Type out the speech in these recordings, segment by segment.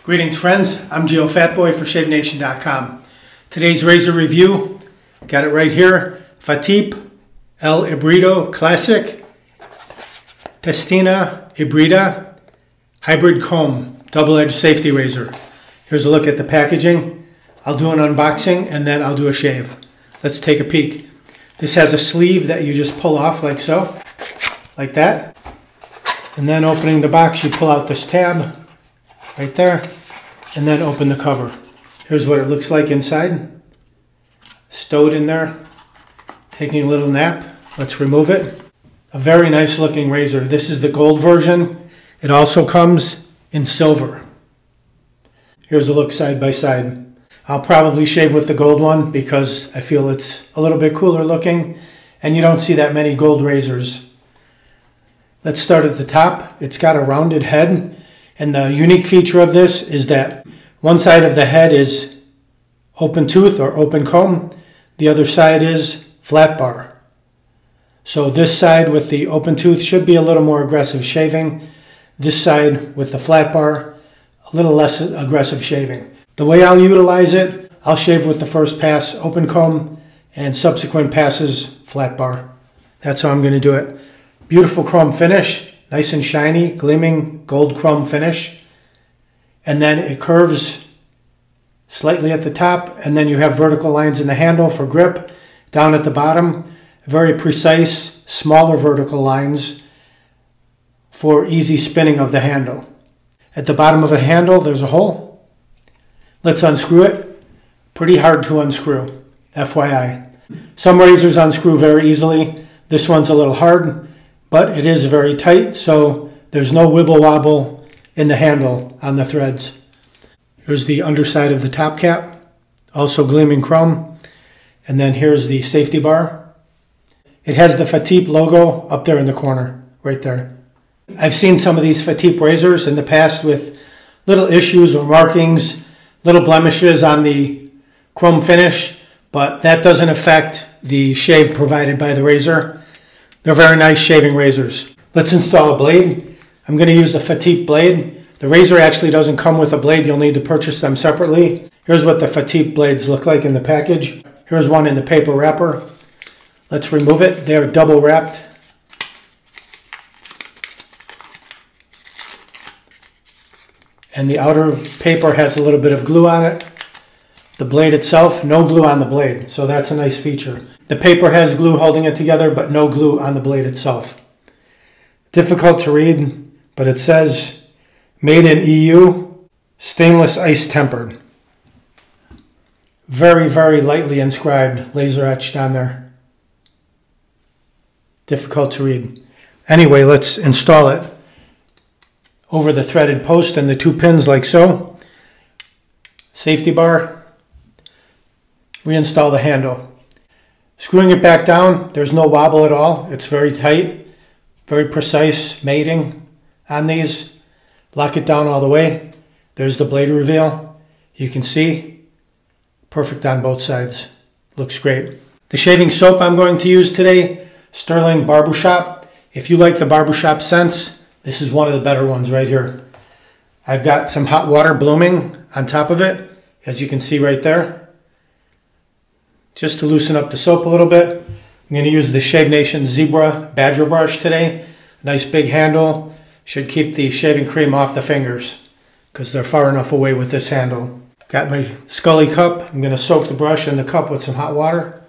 Greetings friends, I'm Geofatboy for ShaveNation.com. Today's razor review, got it right here, Fatip El Hybrido Classic Testina Hybrida Hybrid Comb Double-Edged Safety Razor. Here's a look at the packaging. I'll do an unboxing and then I'll do a shave. Let's take a peek. This has a sleeve that you just pull off like so, like that. And then opening the box, you pull out this tab right there, and then open the cover. Here's what it looks like inside. Stowed in there, taking a little nap. Let's remove it. A very nice looking razor. This is the gold version. It also comes in silver. Here's a look side by side. I'll probably shave with the gold one because I feel it's a little bit cooler looking and you don't see that many gold razors. Let's start at the top. It's got a rounded head. And the unique feature of this is that one side of the head is open tooth or open comb. The other side is flat bar. So this side with the open tooth should be a little more aggressive shaving. This side with the flat bar, a little less aggressive shaving. The way I'll utilize it, I'll shave with the first pass open comb and subsequent passes flat bar. That's how I'm going to do it. Beautiful chrome finish. Nice and shiny, gleaming gold chrome finish. And then it curves slightly at the top, and then you have vertical lines in the handle for grip. Down at the bottom, very precise, smaller vertical lines for easy spinning of the handle. At the bottom of the handle, there's a hole. Let's unscrew it. Pretty hard to unscrew, FYI. Some razors unscrew very easily. This one's a little hard, but it is very tight, so there's no wibble wobble in the handle on the threads. Here's the underside of the top cap, also gleaming chrome. And then here's the safety bar. It has the Fatip logo up there in the corner, right there. I've seen some of these Fatip razors in the past with little issues or markings, little blemishes on the chrome finish, but that doesn't affect the shave provided by the razor. They're very nice shaving razors. Let's install a blade. I'm going to use the Fatip blade. The razor actually doesn't come with a blade. You'll need to purchase them separately. Here's what the Fatip blades look like in the package. Here's one in the paper wrapper. Let's remove it. They're double wrapped. And the outer paper has a little bit of glue on it. The blade itself, no glue on the blade, so that's a nice feature. The paper has glue holding it together, but no glue on the blade itself. Difficult to read, but it says, made in EU, stainless ice tempered. Very, very lightly inscribed, laser etched on there. Difficult to read. Anyway, let's install it over the threaded post and the two pins like so. Safety bar. Reinstall the handle. Screwing it back down, there's no wobble at all. It's very tight, very precise mating on these. Lock it down all the way. There's the blade reveal. You can see, perfect on both sides. Looks great. The shaving soap I'm going to use today, Sterling Barbershop. If you like the barbershop scents, this is one of the better ones right here. I've got some hot water blooming on top of it, as you can see right there. Just to loosen up the soap a little bit, I'm going to use the Shave Nation Zebra Badger Brush today. Nice big handle. Should keep the shaving cream off the fingers because they're far enough away with this handle. Got my Scully cup. I'm going to soak the brush in the cup with some hot water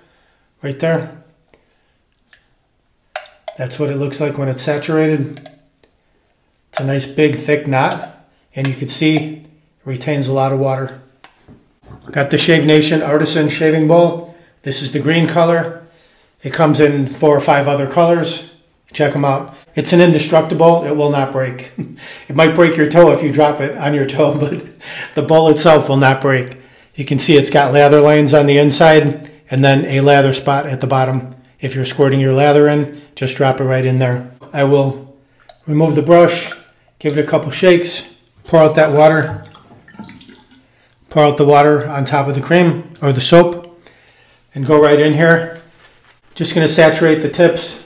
right there. That's what it looks like when it's saturated. It's a nice big thick knot, and you can see it retains a lot of water. Got the Shave Nation Artisan Shaving Bowl. This is the green color. It comes in 4 or 5 other colors. Check them out. It's an indestructible. It will not break. It might break your toe if you drop it on your toe, but the bowl itself will not break. You can see it's got lather lines on the inside and then a lather spot at the bottom. If you're squirting your lather in, just drop it right in there. I will remove the brush, give it a couple shakes, pour out that water, pour out the water on top of the cream or the soap, and go right in here. Just going to saturate the tips.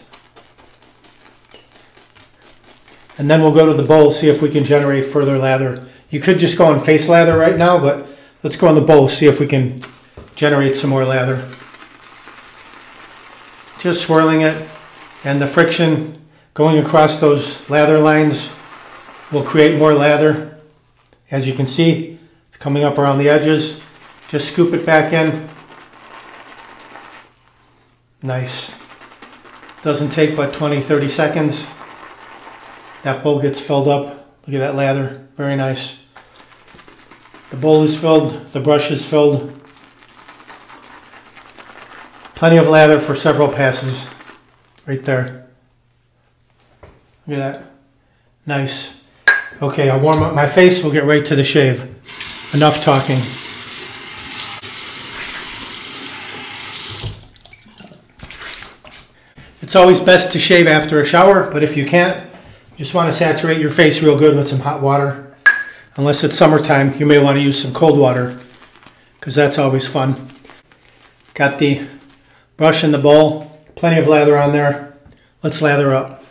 And then we'll go to the bowl, see if we can generate further lather. You could just go on face lather right now, but let's go on the bowl, see if we can generate some more lather. Just swirling it, and the friction going across those lather lines will create more lather. As you can see, it's coming up around the edges. Just scoop it back in. Nice. Doesn't take but 20-30 seconds. That bowl gets filled up. Look at that lather. Very nice. The bowl is filled. The brush is filled. Plenty of lather for several passes. Right there. Look at that. Nice. Okay, I'll warm up my face. We'll get right to the shave. Enough talking. It's always best to shave after a shower, but if you can't, you just want to saturate your face real good with some hot water. Unless it's summertime, you may want to use some cold water, because that's always fun. Got the brush in the bowl, plenty of lather on there. Let's lather up.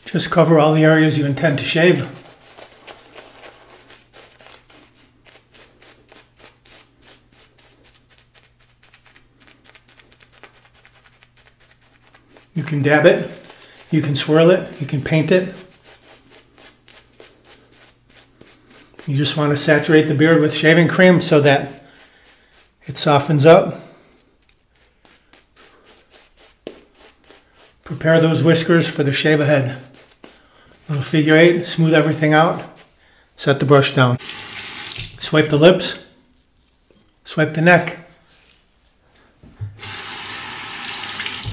Just cover all the areas you intend to shave. You can dab it, you can swirl it, you can paint it. You just want to saturate the beard with shaving cream so that it softens up. Prepare those whiskers for the shave ahead. Little figure eight, smooth everything out. Set the brush down. Swipe the lips, swipe the neck.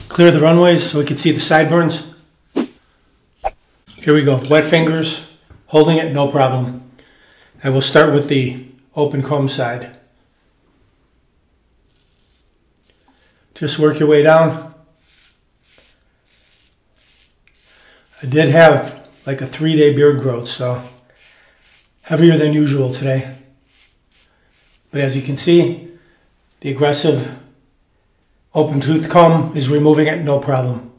Clear the runways so we can see the sideburns. Here we go, wet fingers, holding it, no problem. I will start with the open comb side. Just work your way down. I did have like a 3-day beard growth, so heavier than usual today. But as you can see, the aggressive open tooth comb is removing it, no problem.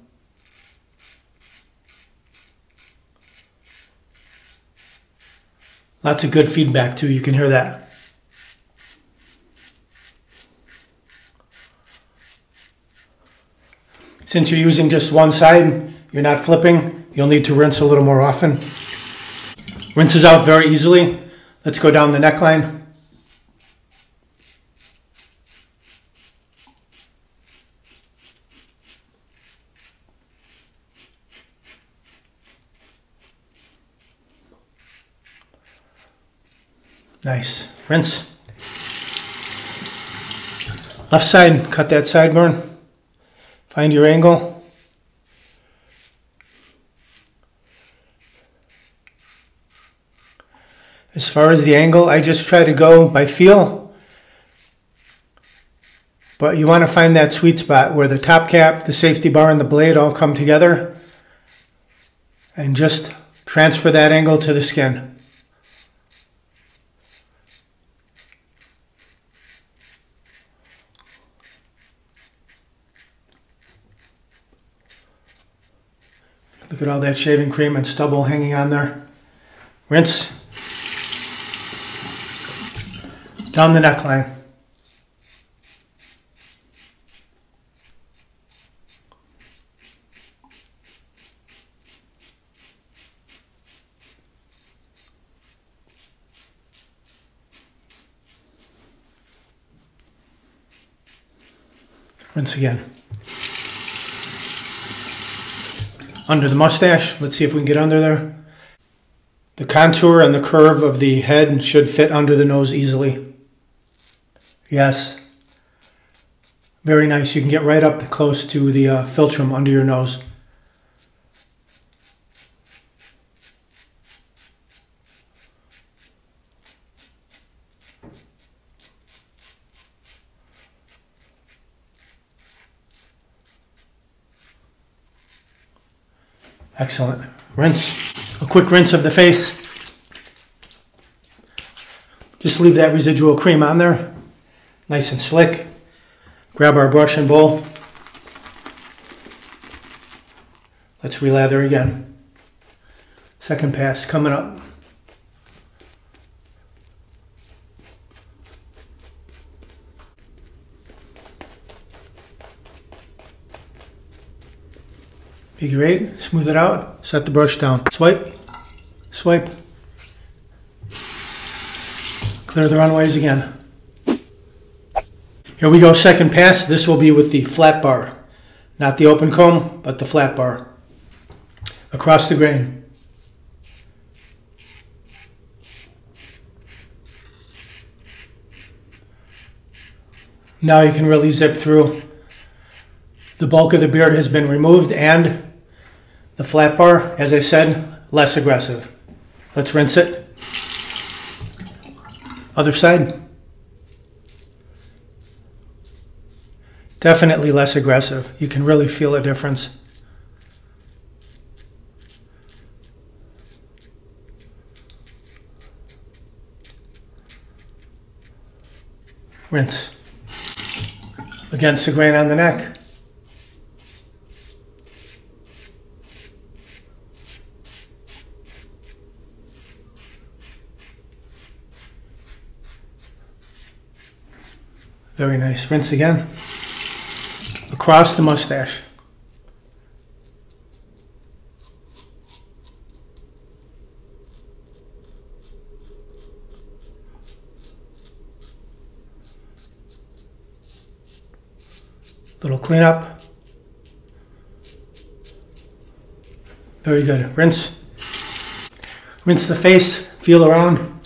Lots of good feedback too, you can hear that. Since you're using just one side, you're not flipping, you'll need to rinse a little more often. Rinses out very easily. Let's go down the neckline. Nice. Rinse. Left side, cut that sideburn. Find your angle. As far as the angle, I just try to go by feel. But you want to find that sweet spot where the top cap, the safety bar, and the blade all come together. And just transfer that angle to the skin. Look at all that shaving cream and stubble hanging on there. Rinse. Down the neckline. Rinse again. Under the mustache, let's see if we can get under there. The contour and the curve of the head should fit under the nose easily. Yes. Very nice. You can get right up close to the philtrum under your nose. Excellent. Rinse. A quick rinse of the face. Just leave that residual cream on there. Nice and slick. Grab our brush and bowl. Let's relather again. Second pass coming up. Figure 8, smooth it out, set the brush down. Swipe, swipe. Clear the runways again. Here we go, second pass. This will be with the flat bar. Not the open comb, but the flat bar. Across the grain. Now you can really zip through. The bulk of the beard has been removed and the flat bar, as I said, less aggressive. Let's rinse it. Other side. Definitely less aggressive. You can really feel a difference. Rinse. Against the grain on the neck. Very nice. Rinse again. Across the mustache. Little cleanup. Very good. Rinse. Rinse the face. Feel around.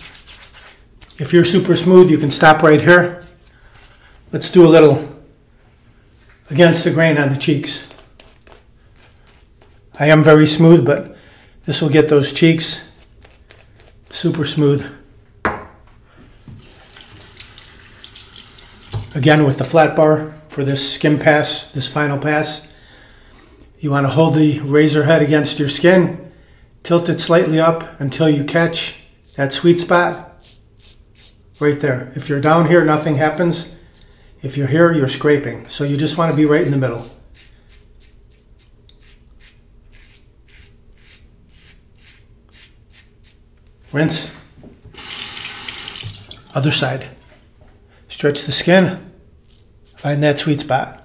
If you're super smooth, you can stop right here. Let's do a little against the grain on the cheeks. I am very smooth, but this will get those cheeks super smooth. Again with the flat bar for this skim pass, this final pass. You want to hold the razor head against your skin, tilt it slightly up until you catch that sweet spot right there. If you're down here, nothing happens. If you're here, you're scraping. So you just want to be right in the middle. Rinse. Other side. Stretch the skin. Find that sweet spot.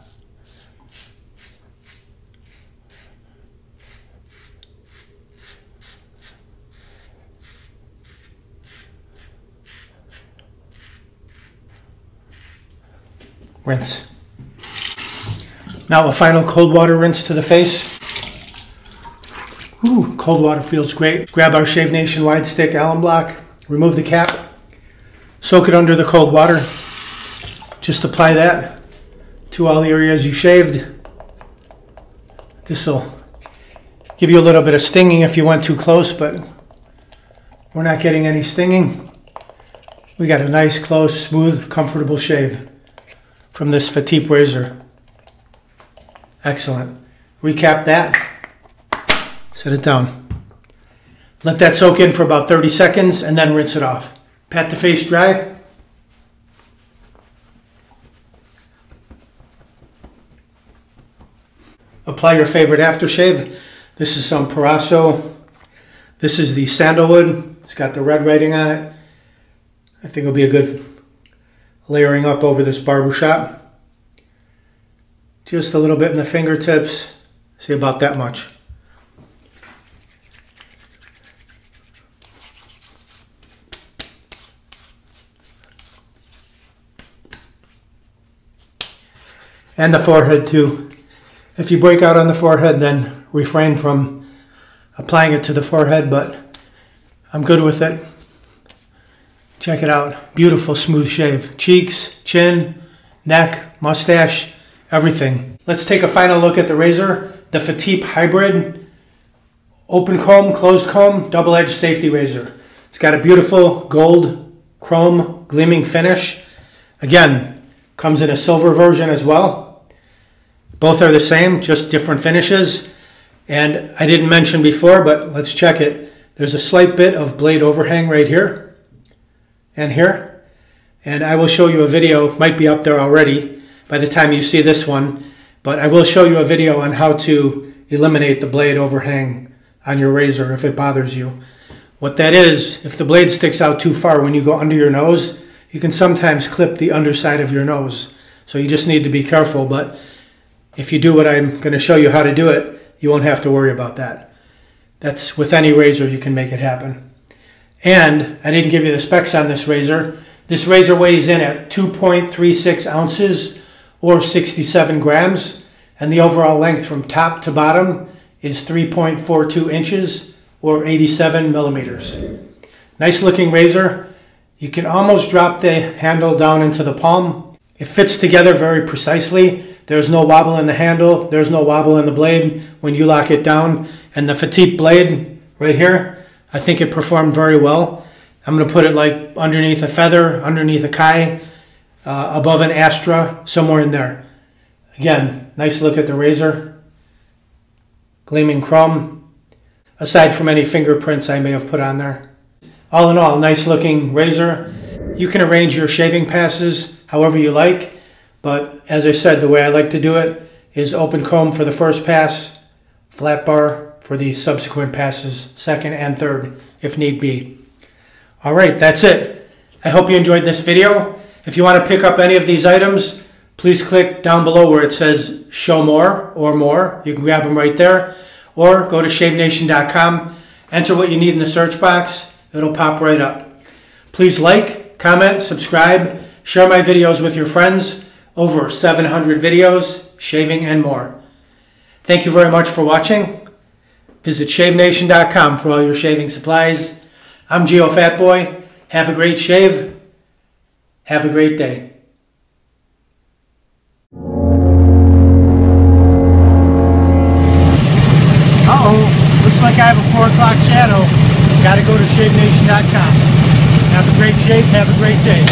Rinse. Now a final cold water rinse to the face. Ooh, cold water feels great. Grab our Shave Nation wide stick alum block, remove the cap, soak it under the cold water. Just apply that to all the areas you shaved. This will give you a little bit of stinging if you went too close, but we're not getting any stinging. We got a nice, close, smooth, comfortable shave from this Fatip razor. Excellent. Recap that. Set it down. Let that soak in for about 30 seconds and then rinse it off. Pat the face dry. Apply your favorite aftershave. This is some Parasso. This is the sandalwood. It's got the red writing on it. I think it'll be a good layering up over this barbershop. Just a little bit in the fingertips. See, about that much. And the forehead too. If you break out on the forehead, then refrain from applying it to the forehead, but I'm good with it. Check it out. Beautiful smooth shave. Cheeks, chin, neck, mustache, everything. Let's take a final look at the razor. The Fatip Hybrid open comb, closed comb, double-edged safety razor. It's got a beautiful gold chrome gleaming finish. Again, comes in a silver version as well. Both are the same, just different finishes. And I didn't mention before, but let's check it. There's a slight bit of blade overhang right here and here. And I will show you a video, might be up there already, by the time you see this one, but I will show you a video on how to eliminate the blade overhang on your razor if it bothers you. What that is, if the blade sticks out too far when you go under your nose, you can sometimes clip the underside of your nose. So you just need to be careful, but if you do what I'm going to show you how to do it, you won't have to worry about that. That's with any razor, you can make it happen. And I didn't give you the specs on this razor. This razor weighs in at 2.36 ounces or 67 grams, and the overall length from top to bottom is 3.42 inches or 87 millimeters. Nice looking razor. You can almost drop the handle down into the palm. It fits together very precisely. There's no wobble in the handle. There's no wobble in the blade when you lock it down. And the Fatip blade right here, I think it performed very well. I'm going to put it like underneath a feather, underneath a Kai, above an Astra, somewhere in there. Again, nice look at the razor. Gleaming chrome, aside from any fingerprints I may have put on there. All in all, nice looking razor. You can arrange your shaving passes however you like, but as I said, the way I like to do it is open comb for the first pass, flat bar for the subsequent passes, second and third, if need be. All right, that's it. I hope you enjoyed this video. If you want to pick up any of these items, please click down below where it says show more or more. You can grab them right there, or go to shavenation.com, enter what you need in the search box. It'll pop right up. Please like, comment, subscribe, share my videos with your friends. Over 700 videos, shaving and more. Thank you very much for watching. Visit shavenation.com for all your shaving supplies. I'm Geofatboy. Have a great shave. Have a great day. Uh-oh, looks like I have a 4 o'clock shadow. Gotta go to shavenation.com. Have a great shave, have a great day.